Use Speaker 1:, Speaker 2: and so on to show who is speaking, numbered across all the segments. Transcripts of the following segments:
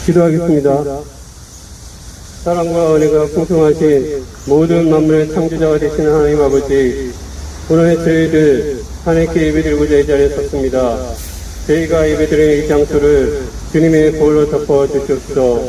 Speaker 1: 기도하겠습니다. 사랑과 은혜가 풍성하신 모든 만물의 창조자가 되시는 하나님 아버지, 오늘 저희들 하나님께 예배드리고자 이 자리에 섰습니다. 저희가 예배드리는 이 장소를 주님의 보혈로 덮어 주시옵소서.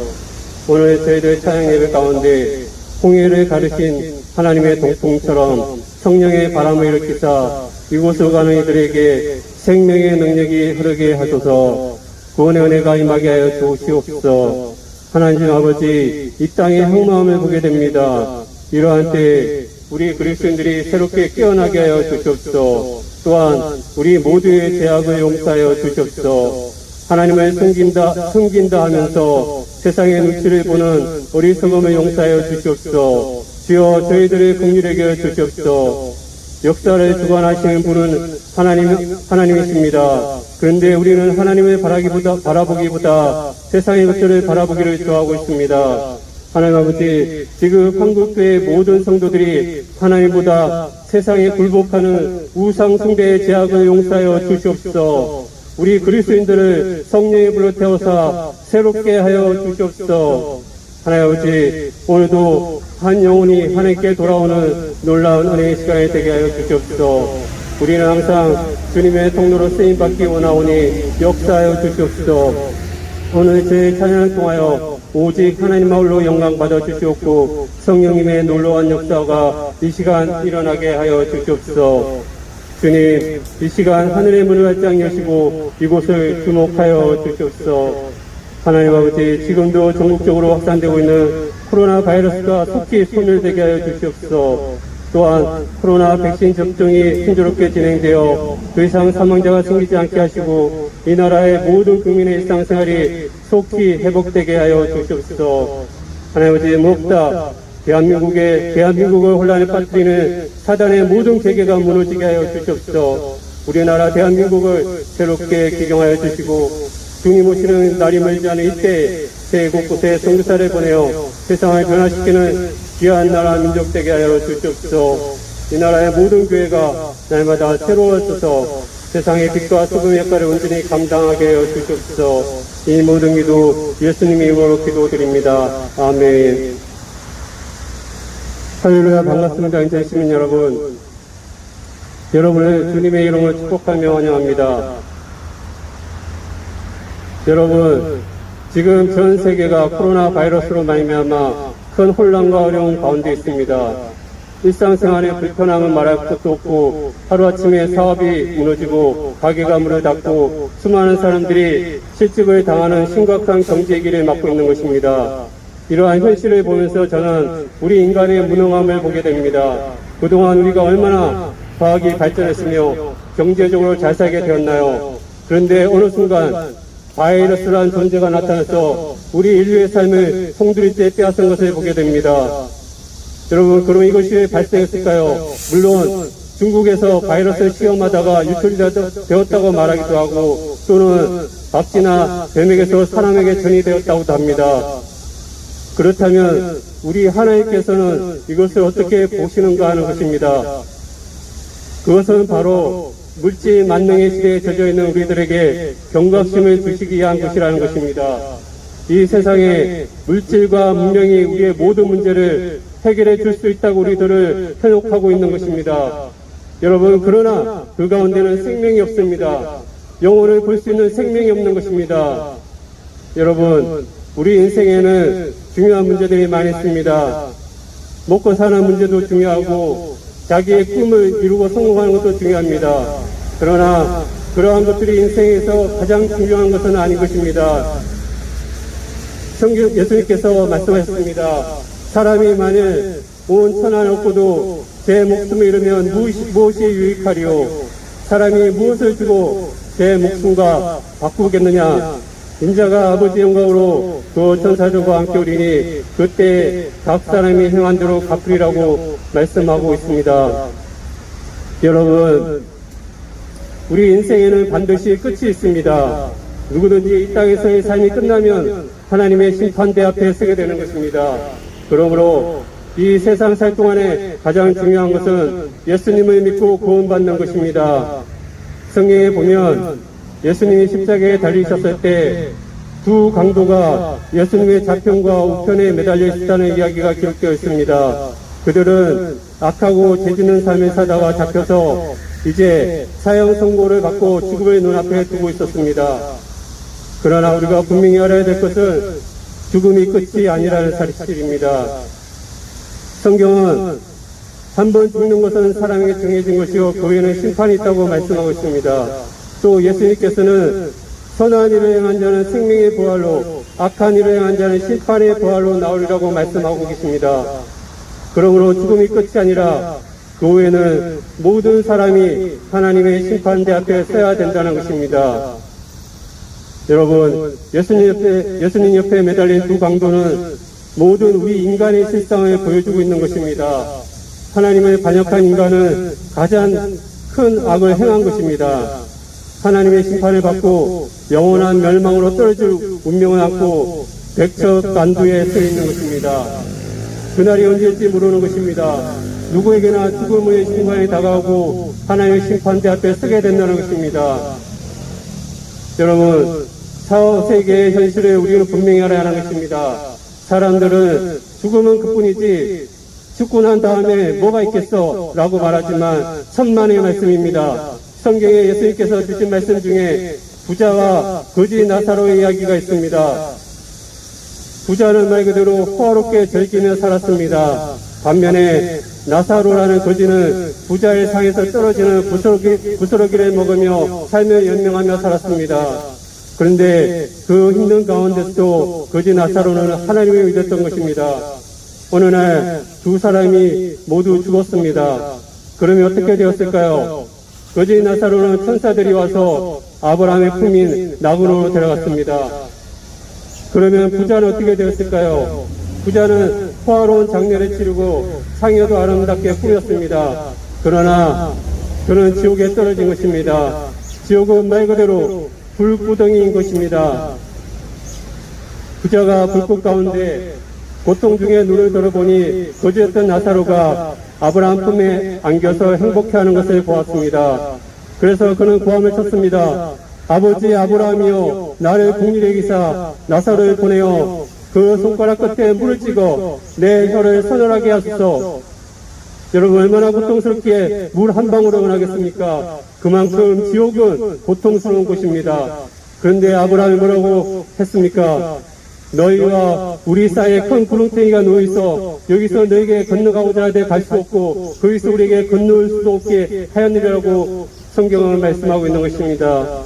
Speaker 1: 오늘 저희들 찬양 예배 가운데 홍해를 가르신 하나님의 동풍처럼 성령의 바람을 일으키사 이곳으로 가는 이들에게 생명의 능력이 흐르게 하소서. 구원의 은혜가 임하게 하여 주시옵소서. 하나님 아버지, 이 땅의 흑마음을 보게 됩니다. 이러한 때 우리 그리스도인들이 새롭게 깨어나게 하여 주시옵소서. 또한 우리 모두의 죄악을 용서하여 주시옵소서. 하나님을 숨긴다 하면서 세상의 눈치를 보는 어리석음을 용서하여 주시옵소서. 주여 저희들의 긍휼하게 주시옵소서. 역사를 주관하시는 분은 하나님이십니다. 그런데 우리는 하나님을 바라보기보다 세상의 것들을 바라보기를 좋아하고 있습니다. 하나님 아버지, 지금 한국교회 모든 성도들이 하나님보다 세상에 굴복하는 우상 숭배의 죄악을 용서하여 주시옵소서. 우리 그리스도인들을 성령의 불로 태워서 새롭게 하여 주시옵소서. 하나님 아버지, 오늘도 한 영혼이 하나님께 돌아오는 놀라운 은혜의 시간이 되게 하여 주시옵소서. 우리는 항상 주님의 통로로 쓰임받기 원하오니 역사하여 주시옵소서. 오늘 저희 찬양을 통하여 오직 하나님 홀로 영광 받아 주시옵고 성령님의 놀라운 역사가 이 시간 일어나게 하여 주시옵소서. 주님, 이 시간 하늘의 문을 활짝 여시고 이곳을 주목하여 주시옵소서. 하나님 아버지, 지금도 전국적으로 확산되고 있는 코로나 바이러스가 속히 소멸되게 하여 주시옵소서. 또한 코로나 백신 접종이 순조롭게 진행되어 더 이상 사망자가 생기지 않게 하시고 이 나라의 모든 국민의 일상생활이 속히 회복되게 하여 주시옵소서. 하나님 아버지, 무엇보다 대한민국을 혼란에 빠뜨리는 사단의 모든 계계가 무너지게 하여 주시옵소서. 우리나라 대한민국을 새롭게 기경하여 주시고 주님 오시는 날이 멀지 않은 이때 새 곳곳에 선교사를 보내어 세상을 변화시키는 귀한 나라 민족 되게 하여 주시옵소서. 이 나라의 모든 교회가 날마다 새로워져서 세상의 빛과 소금의 역할을 온전히 감당하게 하여 주시옵소서. 이 모든 기도 예수님의 이름으로 기도드립니다. 아멘. 할렐루야, 반갑습니다. 인천 시민 여러분. 여러분을 주님의 이름으로 축복하며 환영합니다. 여러분, 지금 전 세계가 코로나 바이러스로 말미암아 큰 혼란과 어려움 가운데 있습니다. 일상생활의 불편함은 말할 것도 없고 하루아침에 사업이 무너지고 가게가 문을 닫고 수많은 사람들이 실직을 당하는 심각한 경제위기를 맞고 있는 것입니다. 이러한 현실을 보면서 저는 우리 인간의 무능함을 보게 됩니다. 그동안 우리가 얼마나 과학이 발전했으며 경제적으로 잘 살게 되었나요? 그런데 어느 순간 바이러스란 존재가 나타나서 우리 인류의 삶을 송두리째 빼앗은 것을 보게 됩니다. 여러분, 그럼 이것이 왜 발생했을까요? 물론 중국에서 바이러스를 시험하다가 유출되었다고 말하기도 하고 또는 박쥐나 뱀에게서 사람에게 전이되었다고도 합니다. 그렇다면 우리 하나님께서는 이것을 어떻게 보시는가 하는 것입니다. 그것은 바로 물질 만능의 시대에 젖어있는 우리들에게 경각심을 주시기 위한 것이라는 것입니다. 이 세상에 물질과 문명이 우리의 모든 문제를 해결해 줄 수 있다고 우리들을 현혹하고 있는 것입니다. 여러분, 그러나 그 가운데는 생명이 없습니다. 영혼을 볼 수 있는 생명이 없는 것입니다. 여러분, 우리 인생에는 중요한 문제들이 많이 있습니다. 먹고 사는 문제도 중요하고 자기의 꿈을 이루고 성공하는 것도 중요합니다. 그러나 그러한 것들이 인생에서 가장 중요한 것은 아닌 것입니다. 예수님께서 말씀하셨습니다. 사람이 만일 온 천하를 얻고도 제 목숨을 잃으면 무엇이 유익하리요? 사람이 무엇을 주고 제 목숨과 바꾸겠느냐? 인자가 아버지의 영광으로 그 천사들과 함께 오리니 그때 각 사람이 행한 대로 갚으리라고 말씀하고 있습니다. 여러분, 우리 인생에는 반드시 끝이 있습니다. 누구든지 이 땅에서의 삶이 끝나면 하나님의 심판대 앞에 서게 되는 것입니다. 그러므로 이 세상 살 동안에 가장 중요한 것은 예수님을 믿고 구원받는 것입니다. 성경에 보면 예수님이 십자가에 달리셨을 때 두 강도가 예수님의 좌편과 우편에 매달려 있다는 이야기가 기록되어 있습니다. 그들은 악하고 죄짓는 삶을 사다가 잡혀서 이제 사형 선고를 받고 죽음을 눈앞에 두고 있었습니다. 그러나 우리가 분명히 알아야 될 것은 죽음이 끝이 아니라는 사실입니다. 성경은 한 번 죽는 것은 사람에게 정해진 것이요 그 후에는 심판이 있다고 말씀하고 있습니다. 또 예수님께서는 선한 일을 행한 자는 생명의 부활로, 악한 일을 행한 자는 심판의 부활로 나오리라고 말씀하고 계십니다. 그러므로 죽음이 끝이 아니라 그 후에는 모든 사람이 하나님의 심판대 앞에 서야 된다는 것입니다. 여러분, 예수님 옆에 매달린 두 강도는 모든 우리 인간의 실상을 보여주고 있는 것입니다. 하나님을 반역한 인간은 가장 큰 악을 행한 것입니다. 하나님의 심판을 받고 영원한 멸망으로 떨어질 운명을 안고 백척간두에 서 있는 것입니다. 그날이 언제일지 모르는 것입니다. 누구에게나 죽음의 순간이 다가오고 하나님의 심판대 앞에 서게 된다는 것입니다. 여러분, 사후세계의 현실을 우리는 분명히 알아야 하는 것입니다. 사람들은 죽음은 그뿐이지 죽고 난 다음에 뭐가 있겠어? 라고 말하지만 천만의 말씀입니다. 성경에 예수님께서 주신 말씀 중에 부자와 거지 나사로의 이야기가 있습니다. 부자는 말 그대로 호화롭게 즐기며 살았습니다. 반면에 나사로라는 거지는 부자의 상에서 떨어지는 부스러기를 먹으며 삶을 연명하며 살았습니다. 그런데 그 힘든 가운데서도 거지 나사로는 하나님을 믿었던 것입니다. 어느 날 두 사람이 모두 죽었습니다. 그러면 어떻게 되었을까요? 거지 나사로는 천사들이 와서 아브라함의 품인 나그노로 데려갔습니다. 그러면 부자는 어떻게 되었을까요? 부자는 호화로운 장례를 치르고 상여도 아름답게 꾸몄습니다. 그러나 그는 지옥에 떨어진 것입니다. 지옥은 말 그대로 불구덩이인 것입니다. 부자가 불꽃 가운데 고통 중에 눈을 들어보니 거지였던 나사로가 아브라함 품에 안겨서 행복해하는 것을 보았습니다. 그래서 그는 고함을 쳤습니다. 아버지 아브라함이여, 나를 긍휼히 여기사 나사로를 보내어 그 손가락 끝에 물을 찍어 내 혀를 서늘하게 하소서. 여러분, 얼마나 고통스럽기에 물 한 방울을 원하겠습니까? 그만큼 지옥은 고통스러운 곳입니다. 그런데 아브라함이 뭐라고 했습니까? 너희와 우리 사이에 큰 구렁텅이가 놓여있어 여기서 너에게 건너가고자 하되 갈 수 없고 거기서 우리에게 건널 수도 없게 하였느라고 성경은 말씀하고 있는 것입니다.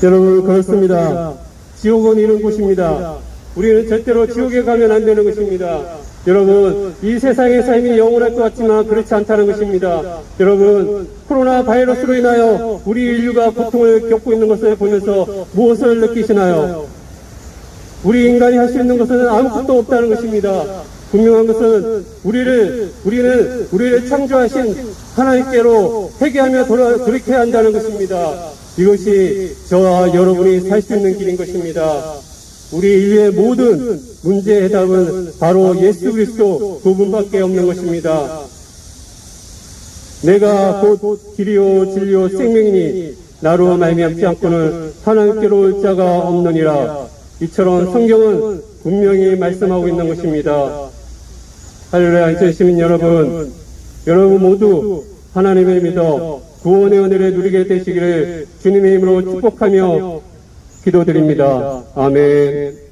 Speaker 1: 여러분, 그렇습니다. 지옥은 이런 곳입니다. 우리는 절대로 지옥에 가면 안 되는 것입니다. 여러분, 이 세상의 삶이 영원할 것 같지만 그렇지 않다는 것입니다. 여러분, 코로나 바이러스로 인하여 우리 인류가 고통을 겪고 있는 것을 보면서 무엇을 느끼시나요? 우리 인간이 할 수 있는 것은 아무것도 없다는 것입니다. 분명한 것은 우리를 창조하신 하나님께로 회개하며 돌이켜야 한다는 것입니다. 이것이 저와 여러분이 살 수 있는 길인 것입니다. 우리 인류의 모든 문제의 해답은 바로 예수 그리스도 그분밖에 없는 것입니다. 내가 곧 길이요 진리요 생명이니 나로 말미암지 않고는 하나님께로 올 자가 없느니라. 이처럼 성경은 분명히 말씀하고 있는 것입니다. 할렐루야. 인천 시민 여러분 모두 하나님을 믿어 구원의 은혜를 누리게 되시기를 주님의 이름으로 축복하며 기도드립니다. 아멘.